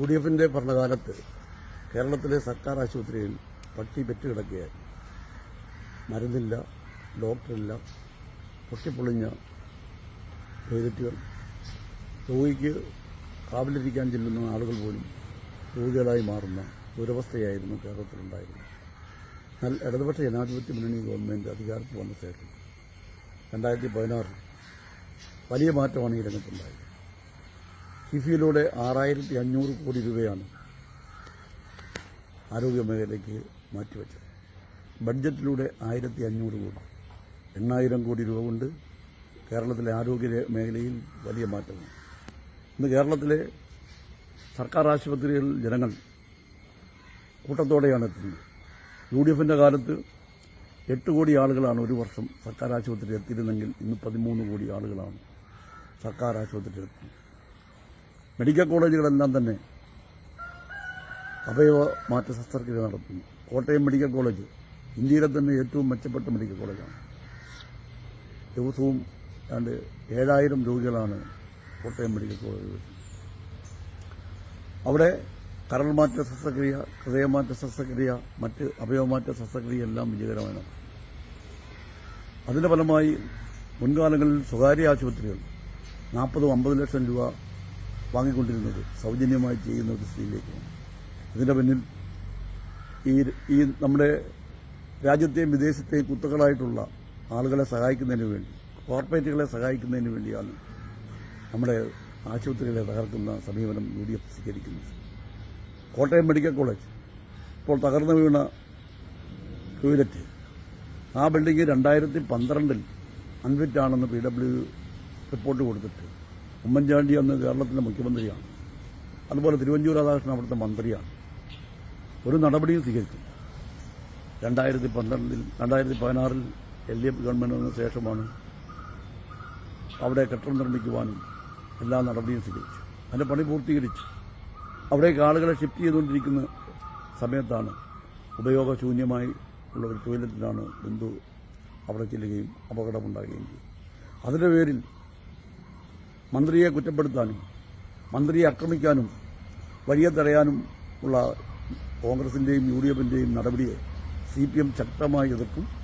UDF-ന്റെ ഭരണകാലത്ത് കേരളത്തിലെ സർക്കാർ ആശുപത്രിയിൽ പട്ടി പെറ്റുകിടക്കുകയായിരുന്നു. മരുന്നില്ല, ഡോക്ടറില്ല, പൊട്ടിപ്പൊളിഞ്ഞ ടോയ്ലറ്റുകൾ, രോഗിക്ക് കാവലിരിക്കാൻ ചെല്ലുന്ന ആളുകൾ പോലും രോഗികളായി മാറുന്ന ദുരവസ്ഥയായിരുന്നു കേരളത്തിലുണ്ടായിരുന്നത്. എന്നാൽ ഇടതുപക്ഷ ജനാധിപത്യ മുന്നണി ഗവൺമെൻറ് അധികാരത്തിൽ വന്ന ശേഷം 2016 വലിയ മാറ്റമാണ് ഈ രംഗത്തുണ്ടായത്. കിഫിയിലൂടെ 6500 കോടി രൂപയാണ് ആരോഗ്യമേഖലയ്ക്ക് മാറ്റിവെച്ചത്. ബഡ്ജറ്റിലൂടെ 1500 കോടി, 8000 കോടി രൂപ കൊണ്ട് കേരളത്തിലെ ആരോഗ്യ മേഖലയിൽ വലിയ മാറ്റമാണ്. ഇന്ന് കേരളത്തിലെ സർക്കാർ ആശുപത്രികളിൽ ജനങ്ങൾ കൂട്ടത്തോടെയാണ് എത്തുന്നത്. UDF-ന്റെ കാലത്ത് 8 കോടി ആളുകളാണ് ഒരു വർഷം സർക്കാർ ആശുപത്രിയിൽ എത്തിയിരുന്നെങ്കിൽ ഇന്ന് 13 കോടി ആളുകളാണ് സർക്കാർ ആശുപത്രിയിൽ എത്തുന്നത്. മെഡിക്കൽ കോളേജുകളെല്ലാം തന്നെ അവയവ മാറ്റ ശസ്ത്രക്രിയ നടത്തുന്നു. കോട്ടയം മെഡിക്കൽ കോളേജ് ഇന്ത്യയിലെ തന്നെ ഏറ്റവും മെച്ചപ്പെട്ട മെഡിക്കൽ കോളേജാണ്. ദിവസവും 7000 രോഗികളാണ് കോട്ടയം മെഡിക്കൽ കോളേജിൽ. അവിടെ കരൾമാറ്റ ശസ്ത്രക്രിയ, ഹൃദയമാറ്റ ശസ്ത്രക്രിയ, മറ്റ് അവയവമാറ്റ ശസ്ത്രക്രിയ എല്ലാം വിജയകരമാണ്. അതിന്റെ ഫലമായി മുൻകാലങ്ങളിൽ സ്വകാര്യ ആശുപത്രികൾ 40-50 ലക്ഷം രൂപ വാങ്ങിക്കൊണ്ടിരുന്നത് സൗജന്യമായി ചെയ്യുന്ന ഒരു സ്ഥിതിയിലേക്കാണ്. ഇതിന്റെ പിന്നിൽ ഈ നമ്മുടെ രാജ്യത്തെയും വിദേശത്തെയും കുത്തകളായിട്ടുള്ള ആളുകളെ സഹായിക്കുന്നതിന് വേണ്ടി, കോർപ്പറേറ്റുകളെ സഹായിക്കുന്നതിന് വേണ്ടിയാണ് നമ്മുടെ ആശുപത്രികളെ തകർക്കുന്ന സമീപനം UDF സ്വീകരിക്കുന്നത്. കോട്ടയം മെഡിക്കൽ കോളേജ് ഇപ്പോൾ തകർന്നു വീണ ടോയ്ലറ്റ്, ആ ബിൽഡിംഗ് 2012 അൺഫിറ്റാണെന്ന് PW റിപ്പോർട്ട് കൊടുത്തിട്ട് ഉമ്മൻചാണ്ടി അന്ന് കേരളത്തിലെ മുഖ്യമന്ത്രിയാണ്. അതുപോലെ തിരുവഞ്ചൂർ രാധാകൃഷ്ണൻ അവിടുത്തെ മന്ത്രിയാണ്. ഒരു നടപടിയും സ്വീകരിച്ചില്ല. 2016 LDF ഗവൺമെന്റ് വന്ന ശേഷമാണ് അവിടെ കെട്ടിടം നിർമ്മിക്കുവാനും എല്ലാ നടപടിയും സ്വീകരിച്ചു. അതിന്റെ പണി പൂർത്തീകരിച്ചു. അവിടേക്ക് ആളുകളെ ഷിഫ്റ്റ് ചെയ്തുകൊണ്ടിരിക്കുന്ന സമയത്താണ് ഉപയോഗശൂന്യമായി ഉള്ള ഒരു ടോയ്ലറ്റിലാണ് ബന്ധു അവിടെ ചെല്ലുകയും അപകടമുണ്ടാകുകയും ചെയ്തു. അതിന്റെ പേരിൽ മന്ത്രിയെ കുറ്റപ്പെടുത്താനും മന്ത്രിയെ ആക്രമിക്കാനും വഴിയെ തടയാനും ഉള്ള കോൺഗ്രസിന്റെയും UDF-ന്റെയും നടപടിയെ CPM ശക്തമായി എതിർക്കും.